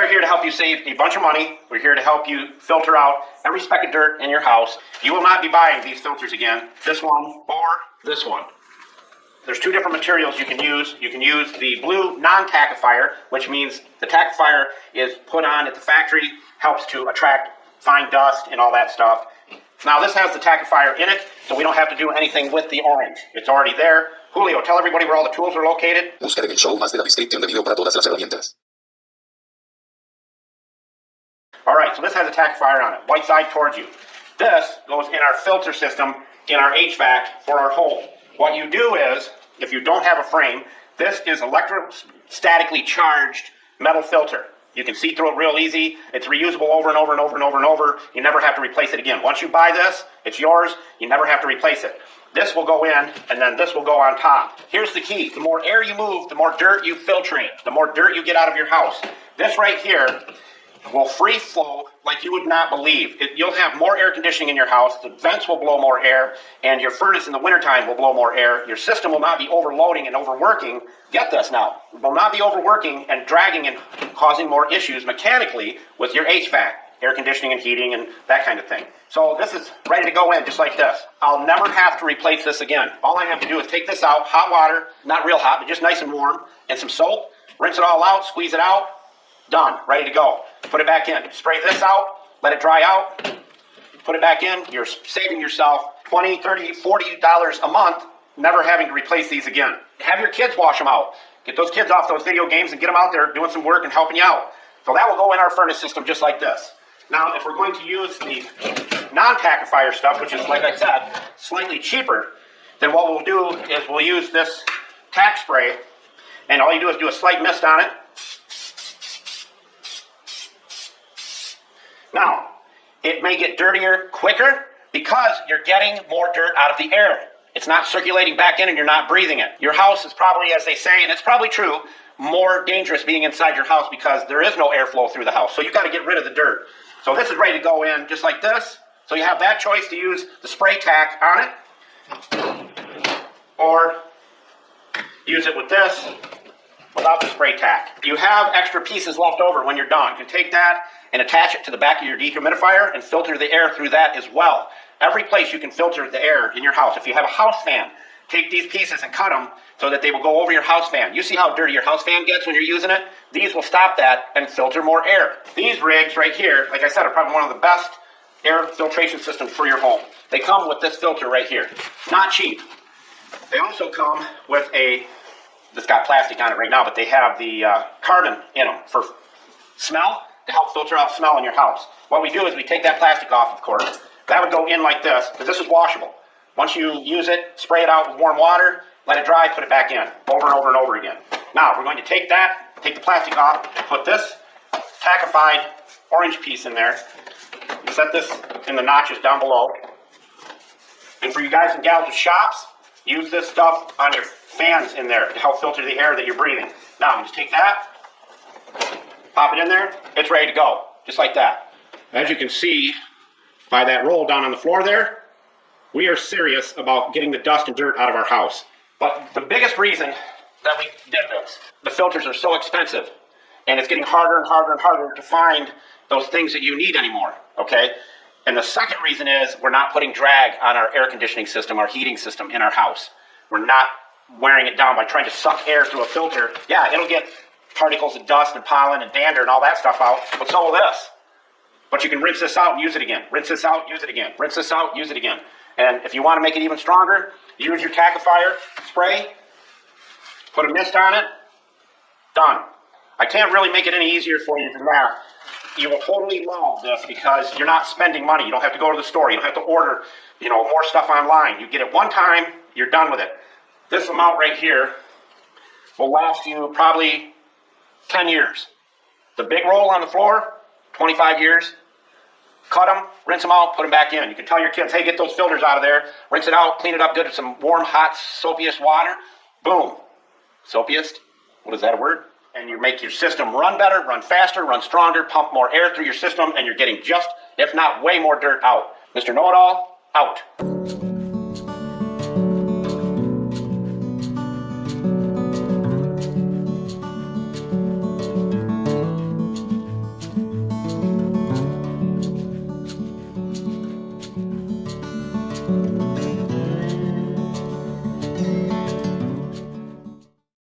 are here to help you save a bunch of money. We're here to help you filter out every speck of dirt in your house. You will not be buying these filters again, this one or this one. There's two different materials you can use. You can use the blue non-tackifier, which means the tackifier is put on at the factory, helps to attract fine dust and all that stuff. Now this has the tackifier in it, so we don't have to do anything with the orange. It's already there. Julio, tell everybody where all the tools are located. Busca en el show más de la descripción de video para todas las herramientas. All right, so this has a tackifier on it, white side towards you. This goes in our filter system in our HVAC for our home. What you do is, if you don't have a frame, this is electrostatically charged metal filter. You can see through it real easy. It's reusable over and over and over and over and over. You never have to replace it again. Once you buy this, it's yours. You never have to replace it. This will go in, and then this will go on top. Here's the key. The more air you move, the more dirt you filtrate, the more dirt you get out of your house. This right here will free flow like you would not believe. You'll have more air conditioning in your house, the vents will blow more air, and your furnace in the wintertime will blow more air. Your system will not be overloading and overworking. Get this now. It will not be overworking and dragging and causing more issues mechanically with your HVAC, air conditioning and heating and that kind of thing. So this is ready to go in just like this. I'll never have to replace this again. All I have to do is take this out, hot water, not real hot, but just nice and warm, and some soap, rinse it all out, squeeze it out, done, ready to go. Put it back in. Spray this out, let it dry out, put it back in. You're saving yourself $20, $30, $40 a month, never having to replace these again. Have your kids wash them out. Get those kids off those video games and get them out there doing some work and helping you out. So that will go in our furnace system just like this. Now, if we're going to use the non-tackifier stuff, which is, like I said, slightly cheaper, then what we'll do is we'll use this tack spray, and all you do is do a slight mist on it. Now, it may get dirtier quicker because you're getting more dirt out of the air. It's not circulating back in and you're not breathing it. Your house is probably, as they say, and it's probably true, more dangerous being inside your house because there is no airflow through the house. So you've got to get rid of the dirt. So this is ready to go in just like this. So you have that choice to use the spray tack on it or use it with this without the spray tack. You have extra pieces left over when you're done. You can take that and attach it to the back of your dehumidifier and filter the air through that as well. Every place you can filter the air in your house. If you have a house fan, take these pieces and cut them so that they will go over your house fan. You see how dirty your house fan gets when you're using it? These will stop that and filter more air. These rigs right here, like I said, are probably one of the best air filtration systems for your home. They come with this filter right here. Not cheap. They also come with it's got plastic on it right now, but they have the carbon in them for smell, to help filter out smell in your house. What we do is we take that plastic off, of course. That would go in like this, because this is washable. Once you use it, spray it out with warm water, let it dry, put it back in, over and over and over again. Now, we're going to take the plastic off, put this tackified orange piece in there, set this in the notches down below. And for you guys and gals with shops, use this stuff on your fans in there to help filter the air that you're breathing. Now, just take that, pop it in there, it's ready to go, just like that. As you can see by that roll down on the floor there, we are serious about getting the dust and dirt out of our house. But the biggest reason that we did this, the filters are so expensive, and it's getting harder and harder and harder to find those things that you need anymore, okay? And the second reason is we're not putting drag on our air conditioning system, our heating system in our house. We're not wearing it down by trying to suck air through a filter. Yeah, it'll get particles of dust and pollen and dander and all that stuff out, but so will this. But you can rinse this out and use it again. Rinse this out, use it again. Rinse this out, use it again. And if you want to make it even stronger, use your tackifier spray, put a mist on it, done. I can't really make it any easier for you than that. You will totally love this because you're not spending money. You don't have to go to the store. You don't have to order, more stuff online. You get it one time, you're done with it. This amount right here will last you probably 10 years. The big roll on the floor, 25 years. Cut them, rinse them out, put them back in. You can tell your kids, hey, get those filters out of there, rinse it out, clean it up good with some warm, hot, soapiest water. Boom. Soapiest? What is that, a word? And you make your system run better, run faster, run stronger, pump more air through your system, and you're getting just, if not way more dirt out. Mr. Know-It-All, out.